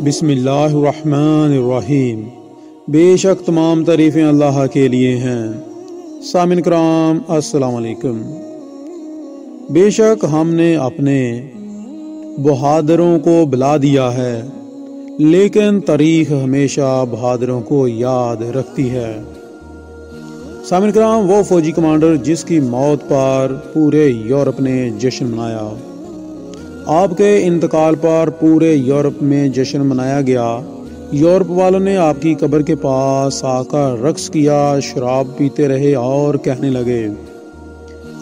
بسم اللہ الرحمن الرحیم۔ بے شک تمام تعریفیں اللہ کے لیے ہیں۔ سامعین کرام السلام علیکم۔ بے شک ہم نے اپنے بہادروں کو بلا دیا ہے، لیکن تاریخ ہمیشہ بہادروں کو یاد رکھتی ہے۔ سامعین کرام، وہ فوجی کمانڈر جس کی موت پر پورے یورپ نے جشن منایا، آپ کے انتقال پر پورے یورپ میں جشن منایا گیا۔ یورپ والوں نے آپ کی قبر کے پاس آ کر رقص کیا، شراب پیتے رہے اور کہنے لگے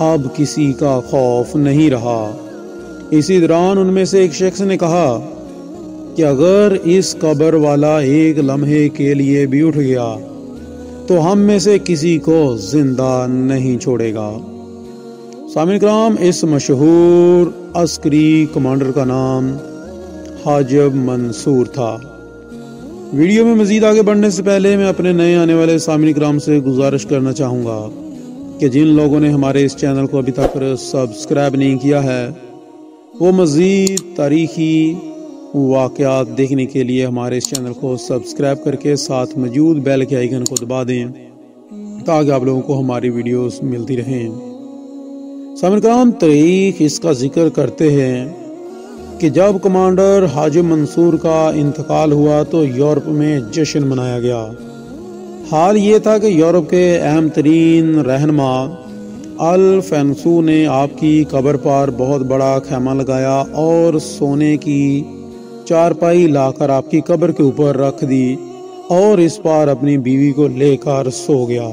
اب کسی کا خوف نہیں رہا۔ اسی دوران ان میں سے ایک شخص نے کہا کہ اگر اس قبر والا ایک لمحے کے لیے بھی اٹھ گیا تو ہم میں سے کسی کو زندہ نہیں چھوڑے گا۔ سامعین کرام، اس مشہور عسکری کمانڈر کا نام حاجب منصور تھا۔ ویڈیو میں مزید آگے بڑھنے سے پہلے میں اپنے نئے آنے والے سامعین کرام سے گزارش کرنا چاہوں گا کہ جن لوگوں نے ہمارے اس چینل کو ابھی تک سبسکرائب نہیں کیا ہے وہ مزید تاریخی واقعات دیکھنے کے لیے ہمارے اس چینل کو سبسکرائب کر کے ساتھ موجود بیل کے آئیکن کو دبا دیں تاکہ آپ لوگوں کو ہماری ویڈیوز ملتی رہیں۔ سامعین کرام، تاریخ اس کا ذکر کرتے ہیں کہ جب کمانڈر حاجب منصور کا انتقال ہوا تو یورپ میں جشن منایا گیا۔ حال یہ تھا کہ یورپ کے اہم ترین رہنما الفونسو نے آپ کی قبر پر بہت بڑا خیمہ لگایا اور سونے کی چارپائی لا کر آپ کی قبر کے اوپر رکھ دی اور اس پر اپنی بیوی کو لے کر سو گیا۔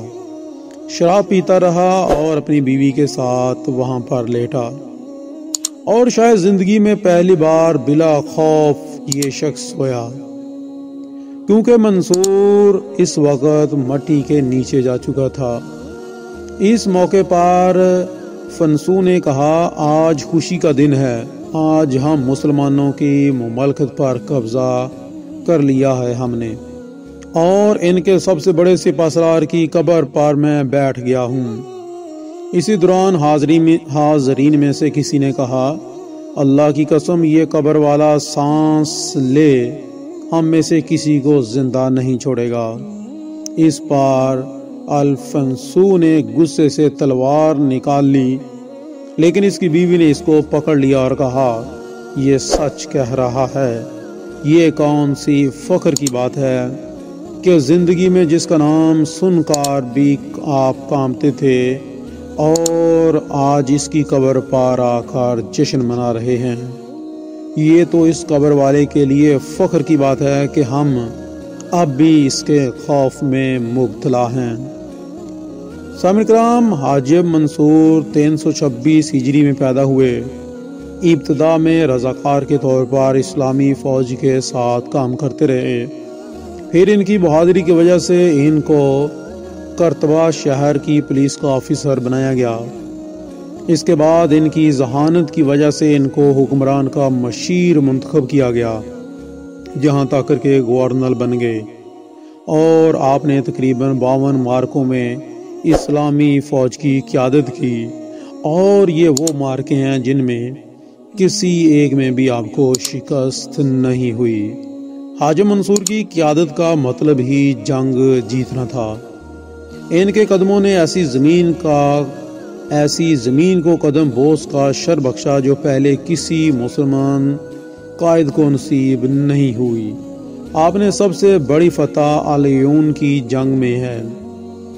شراب پیتا رہا اور اپنی بیوی کے ساتھ وہاں پر لیٹا، اور شاید زندگی میں پہلی بار بلا خوف یہ شخص سویا، کیونکہ منصور اس وقت مٹی کے نیچے جا چکا تھا۔ اس موقع پر فنسو نے کہا آج خوشی کا دن ہے، آج ہم مسلمانوں کی مملکت پر قبضہ کر لیا ہے ہم نے، اور ان کے سب سے بڑے سپہ سالار کی قبر پر میں بیٹھ گیا ہوں۔ اسی دوران حاضرین میں سے کسی نے کہا اللہ کی قسم یہ قبر والا سانس لے ہم میں سے کسی کو زندہ نہیں چھوڑے گا۔ اس پر الفونسو نے غصے سے تلوار نکال لی، لیکن اس کی بیوی نے اس کو پکڑ لیا اور کہا یہ سچ کہہ رہا ہے۔ یہ کون سی فخر کی بات ہے کہ زندگی میں جس کا نام سن کر بھی آپ کانپتے تھے اور آج اس کی قبر پر آ کر جشن منا رہے ہیں۔ یہ تو اس قبر والے کے لیے فخر کی بات ہے کہ ہم اب بھی اس کے خوف میں مبتلا ہیں۔ سامعین کرام، حاجب منصور 326 ہجری میں پیدا ہوئے۔ ابتدا میں رضاکار کے طور پر اسلامی فوج کے ساتھ کام کرتے رہے، پھر ان کی بہادری کی وجہ سے ان کو کرتبہ شہر کی پولیس کا آفیسر بنایا گیا۔ اس کے بعد ان کی ذہانت کی وجہ سے ان کو حکمران کا مشیر منتخب کیا گیا، جہاں تک کہ گورنر بن گئے، اور آپ نے تقریباً 52 معرکوں میں اسلامی فوج کی قیادت کی، اور یہ وہ معرکے ہیں جن میں کسی ایک میں بھی آپ کو شکست نہیں ہوئی۔ حاجب منصور کی قیادت کا مطلب ہی جنگ جیتنا تھا۔ ان کے قدموں نے ایسی زمین کو قدم بوس کا شر بخشا جو پہلے کسی مسلمان قائد کو نصیب نہیں ہوئی۔ آپ نے سب سے بڑی فتح لیون کی جنگ میں ہے،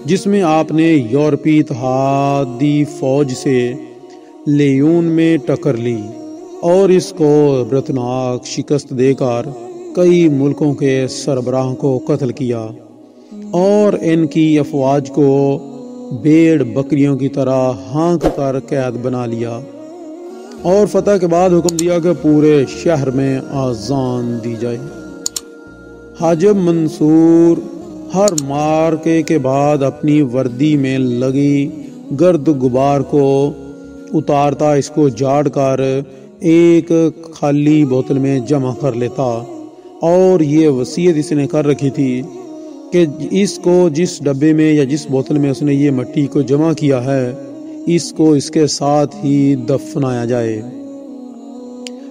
جس میں آپ نے یورپی اتحادی فوج سے لیون میں ٹکر لی اور اس کو عبرتناک شکست دے کر کئی ملکوں کے سربراہوں کو قتل کیا اور ان کی افواج کو بھیڑ بکریوں کی طرح ہانک کر قید بنا لیا، اور فتح کے بعد حکم دیا کہ پورے شہر میں اذان دی جائے۔ حاجب منصور ہر معرکے کے بعد اپنی وردی میں لگی گرد غبار کو اتارتا، اس کو جاڑ کر ایک خالی بوتل میں جمع کر لیتا، اور یہ وصیت اس نے کر رکھی تھی کہ اس کو جس ڈبے میں یا جس بوتل میں اس نے یہ مٹی کو جمع کیا ہے اس کو اس کے ساتھ ہی دفنایا جائے۔